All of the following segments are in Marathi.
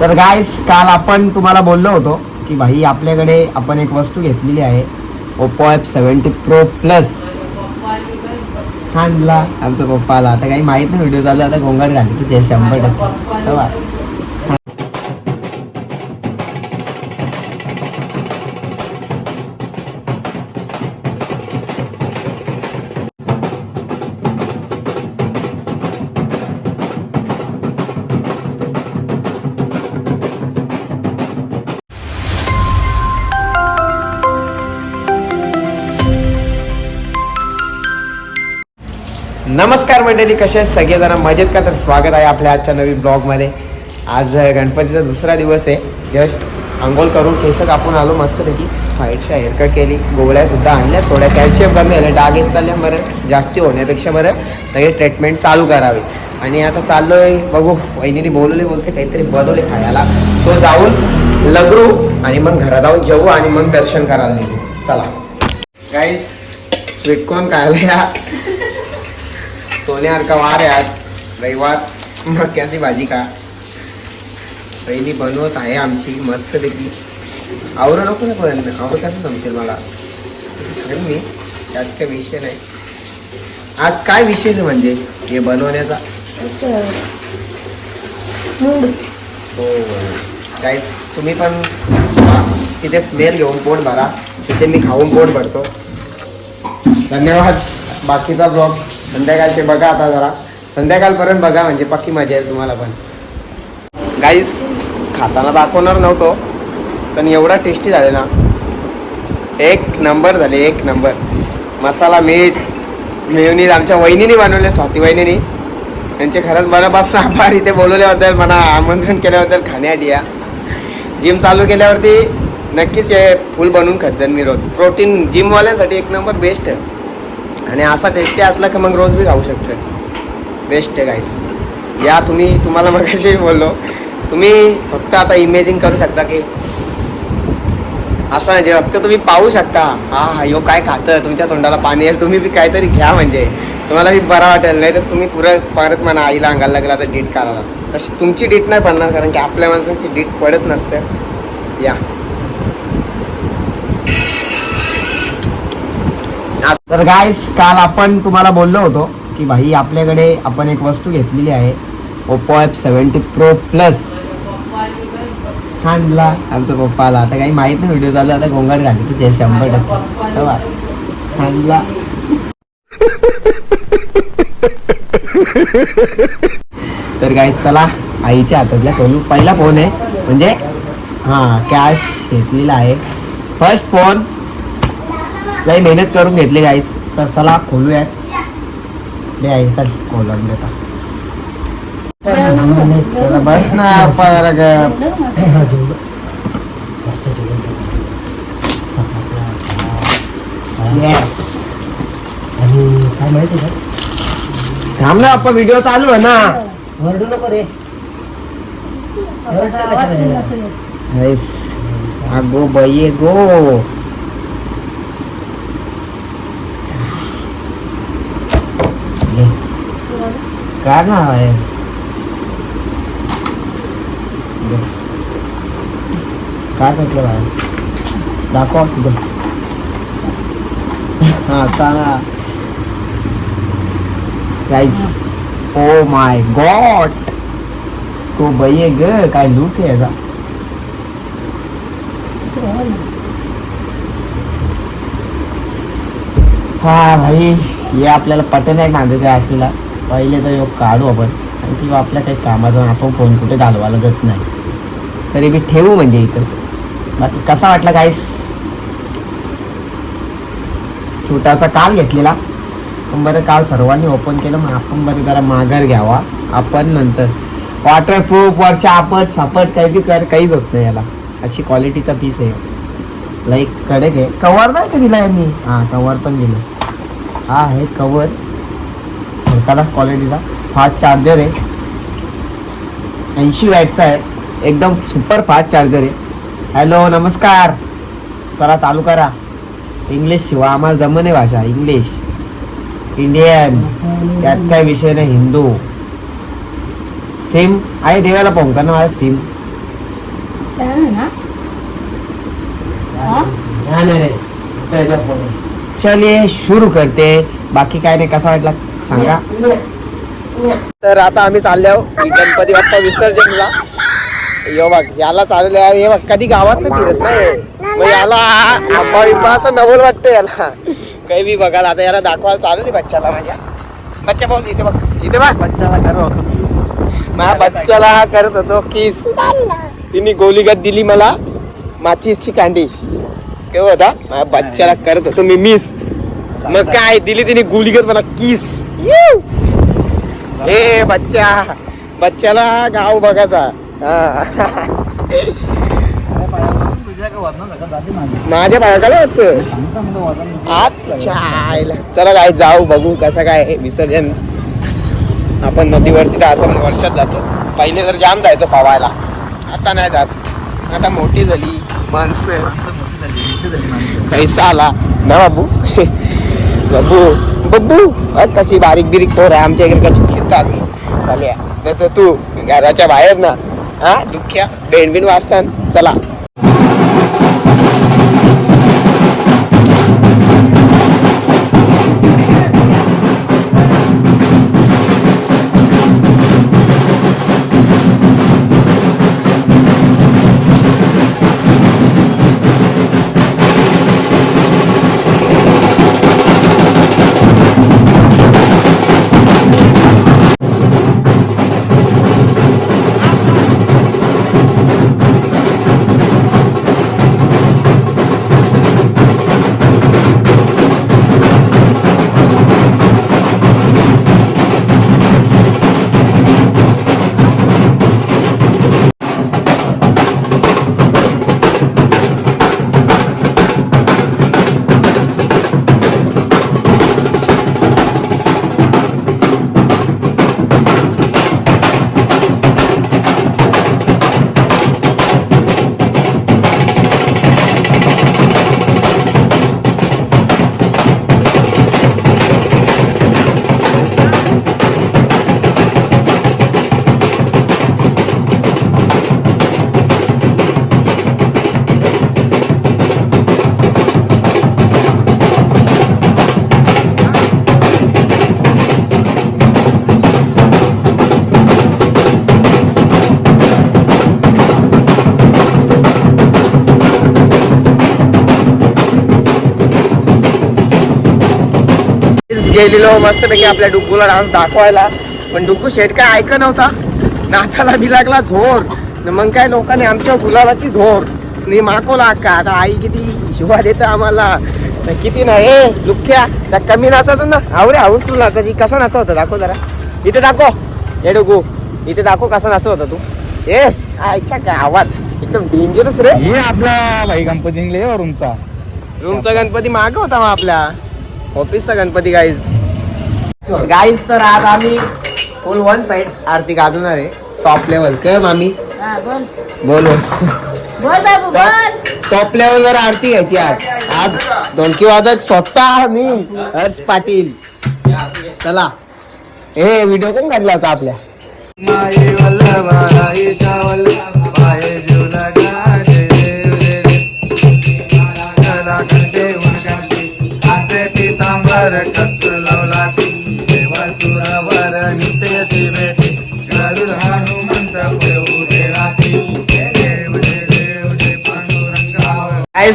तर गाइस, काल आपण तुम्हाला बोललो होतो की भाई आपल्याकडे आपण एक वस्तू घेतलेली आहे Oppo F70 Pro Plus. आणला आमच्या पप्पाला. आता काही माहित नाही, व्हिडिओ चालू आता गोंगाट घाली तुझे 100%. नमस्कार मंडळी, कसे आहेत सगळेजण? मजेत का? तर स्वागत आहे आपल्या आजच्या नवीन ब्लॉगमध्ये. आज गणपतीचा दुसरा दिवस आहे. जस्ट अंघोळ करून केस कापून आलो मस्तपैकी. साईडच्या हेअरकट केली, गोळ्यासुद्धा आणल्या, थोड्या कॅल्शियम कमी झालं, डाग येत चालले. बरं जास्ती होण्यापेक्षा बरं सगळे ट्रीटमेंट चालू करावी. आणि आता चाललो आहे, बघू वहिनीने बोलते काहीतरी बनवले खायला, तो जाऊन लगरू आणि मग घरात जाऊन जेवू आणि मग दर्शन करायला निघू. चला गाईस, स्वीटकॉर्न खायला सोन्यासारखा वार आहे. आज रविवार, मक्याची भाजी का पहिली बनवत आहे आमची मस्तपैकी. आवडं नको ना, पण आवड कसं जमतील मला मी, त्यात काय विषय नाही. आज काय विशेष म्हणजे हे बनवण्याचा हो गाईस, तुम्ही पण तिथे स्मेल घेऊन पोट भरा, तिथे मी खाऊन पोट भरतो. धन्यवाद. बाकीचा ब्लॉग संध्याकाळचे बघा, आता जरा संध्याकाळपर्यंत बघा, म्हणजे पक्की मजा येईल तुम्हाला पण. गाईस, खाताना दाखवणार नव्हतो पण एवढा टेस्टी झाले ना, एक नंबर झाले, एक नंबर. मसाला, मीठ, मेयोनीज आमच्या वहिनीने बनवले, स्वाती वहिनीने. त्यांचे खरंच मनापासून आभार. इथे बोलवल्याबद्दल, मला आमंत्रण केल्याबद्दल खाण्यासाठी या. जिम चालू केल्यावरती नक्कीच हे फुल बनवून खात जाईन मी रोज. प्रोटीन जिमवाल्यांसाठी एक नंबर बेस्ट आहे. आणि असा टेस्टी असला की मग रोज बी खाऊ शकतो. बेस्ट आहे गाईस. या तुम्हाला मगाशी बोललो, तुम्ही फक्त आता इमेजिन करू शकता की असं म्हणजे फक्त तुम्ही पाहू शकता, हा ह्यो काय खातं, तुमच्या तोंडाला पाणी येईल, तुम्ही बी काहीतरी घ्या म्हणजे तुम्हाला बी बरा वाटेल. नाही तर तुम्ही परत म्हणा आईला अंगाला लागला तर डीट करायला. तशी तुमची डीट नाही पडणार, कारण की आपल्या माणसांची डीट पडत नसते. या तर गाइस, काल आपण तुम्हाला बोललो होतो की भाई आपल्याकडे आपण एक वस्तू घेतलेली आहे Oppo F70 Pro Plus. आणला आमच्या पप्पाला. आता काही माहित नाही, व्हिडिओ चालू आता गोंगाट घाली तुझे 100%. आणला तर गाईस, चला आईच्या हातातला खोलू. पहिला फोन आहे म्हणजे कॅश घेतलेला आहे, फर्स्ट फोन. लई मेहनत करून घेतली गाईस. तर चला खोलूयात. दे आई, चल खोलून देता. बस ना येस. आणि काय माहिती का, थांब ना आपण, व्हिडिओ चालू आहे ना. वरडू नको रे. गो बाई गो. काय ना आहे काय म्हटलं बाहेर दाखवा तुझं. हा सांगा गाईस. ओ माय गॉड, तो बाई ग, काय लूक आहे याचा. हा भाई, हे आपल्याला पटन आहे मागे काय असलेला. पहिले तर योग काढू आपण, आणि किंवा आपल्या काही कामाचा आपण फोन कुठे घालवायला जात नाही, तरी बी ठेवू म्हणजे इथं. बाकी कसा वाटला गाईस? छोटासा काल घेतलेला, पण बरं काल सर्वांनी ओपन केलं, मग आपण बरं जरा माघार घ्यावा. आपण नंतर वॉटरप्रूफ, वर्ष आपट सापट काही बी कर, काहीच होत नाही याला. अशी क्वालिटीचा पीस आहे, लाईक कडक आहे. कवर नाही का दिला आहे मी? हां, कवर पण दिलं. हा आहे कवर, हलकालाच क्वालिटीचा. फास्ट चार्जर आहे, 80 वॅटचा आहे, एकदम सुपर फास्ट चार्जर आहे. हॅलो नमस्कार, चला चालू करा. इंग्लिश शिवा आम्हाला जमणे भाषा, इंग्लिश इंडियन, त्यात काय विषय नाही. हिंदू सिम आहे देवाला पोंका ना माझा सिम. चलिए सुरू करते. बाकी काय नाही, कसा वाटला सांगा. तर आता आम्ही चालले आहोत गणपती बाप्पा विसर्जनला. यो बघ याला चालले आहे, हे बघ कधी गावात नाही फिरत नाही मग याला आंबा बिंबा असं नवल वाटतं याला काही बी बघायला. आता याला दाखवायला चालू नाही बच्चाला माझ्या. बच्चा बोल इथे बघ, इथे बघ. बच्चाला करत होतो माझ्या बच्चाला करत होतो किस. तिने गोलीगत दिली मला माचीसची कांडी. केव्हा होता माझ्या बच्चाला करत होतो मी मिस. मग काय दिली तिने गोलीगत मला किस. ए बच्चाला गाव बघायचा. माझ्या बाळकाला असतं. चला काय जाऊ बघू कसं काय विसर्जन. आपण नदीवरती तर असं वर्षात जातो. पहिले तर जाम जायचं पावायला, आता नाही जात. आता मोठी झाली माणसं, पैसा आला ना बाबू. बब्बू कशी बारीक बिरीक पोर आहे आमच्या इकडे कशी फिरतात चालल्या. नाही तर तू घराच्या बाहेर ना हा दुःख्या बेनबिन वाजतात. चला गेलेलो मस्तपैकी आपल्या डुग्गूला डान्स दाखवायला. पण डुग्गू शेट काय ऐक नव्हता. नाचाला बी लागला झोर. मग काय लोकांनी आमच्या गुलाबाची झोर मी मागवला का. आता आई किती शिवा देतं आम्हाला किती ना. हे दुःख्या त्या कमी नाचायचो ना. आवरे हाऊस तू नाचायची. कसा नाचा होता दाखव जरा. इथे दाखव. हे डुग्गू इथे दाखव कसा नाचत होता तू. हे आईचा काय आवाज एकदम डेंजरस रे. हे आपला भाई गणपती निघले रूमचा गणपती माग होता मग आपल्या ऑफिसचा गणपती. गाईज तर आज आम्ही फुल वन साइड आरती गाजवणार आहे टॉप लेवल. काय मामी बोल टॉप लेवल वर आरती घ्यायची. आज ढोलकी वाजत स्वतः मी हर्ष पाटील. चला हे व्हिडिओ कोण काढला होता आपल्या.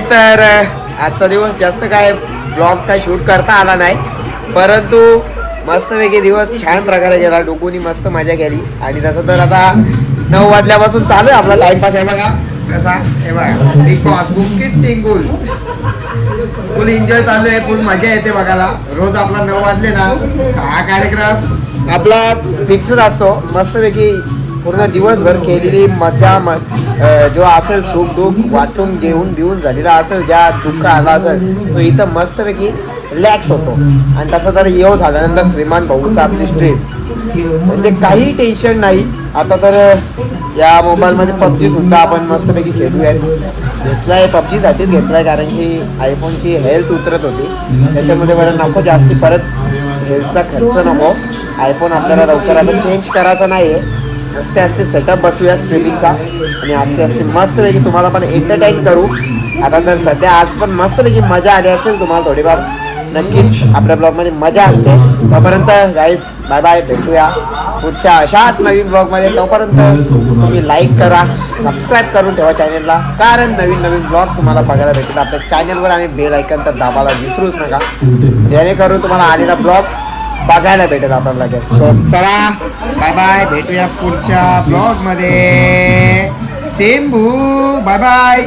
तर आजचा दिवस जास्त काय ब्लॉग काय शूट करता आला नाही, परंतु मस्तपैकी दिवस छान प्रकारे गेला. डुगूनी मस्त मजा केली. आणि तसं तर आता 9 वाजल्यापासून चालू आहे आपला टाइमपास. आहे बघा कसा. हे बघा बिग बॉस बुकिट टिंगुल फुल एन्जॉय चालू आहे. फुल मजा येते बघायला. रोज आपला 9 वाजले ना हा कार्यक्रम आपला फिक्सच असतो. मस्तपैकी पूर्ण दिवसभर केलेली मजा जो असेल सुख दुःख वाटून घेऊन झालेला असेल, ज्या दुःख आला असेल तो इथं मस्तपैकी रिलॅक्स होतो. आणि तसं तर येऊ झाल्यानंतर श्रीमान भाऊचं आपली स्ट्रेस म्हणजे काही टेन्शन नाही. आता तर या मोबाईलमध्ये पबजी सुद्धा आपण मस्तपैकी खेळूयात. घेतलाय पबजीसाठीच घेतलाय कारण की आयफोनची हेल्थ उतरत होती. त्याच्यामध्ये मला नको जास्ती परत हेल्थचा खर्च नको. आयफोन आपल्याला लवकर आता चेंज करायचा नाही आहे. असते असते सेटअप बसूया स्ट्रीमिंगचा आणि असते असते मस्तपैकी तुम्हाला पण एंटरटेन करू. आता तर सध्या आज पण मस्तपैकी मजा आली असेल तुम्हाला थोडीफार. नक्कीच आपल्या ब्लॉगमध्ये मजा असते. तोपर्यंत गाईस बाय बाय, भेटूया पुढच्या अशाच नवीन ब्लॉगमध्ये. तोपर्यंत तुम्ही लाईक करा, सबस्क्राईब करून ठेवा चॅनलला, कारण नवीन नवीन ब्लॉग तुम्हाला बघायला भेटेल आपल्या चॅनलवर. आणि बेल आयकॉन तर दाबायला विसरूच नका, जेणेकरून तुम्हाला आलेला ब्लॉग बघायला भेटेल आपल्याला लगेच. सो चला बाय बाय, भेटूया पुढच्या ब्लॉगमध्ये. सेम भू, बाय बाय.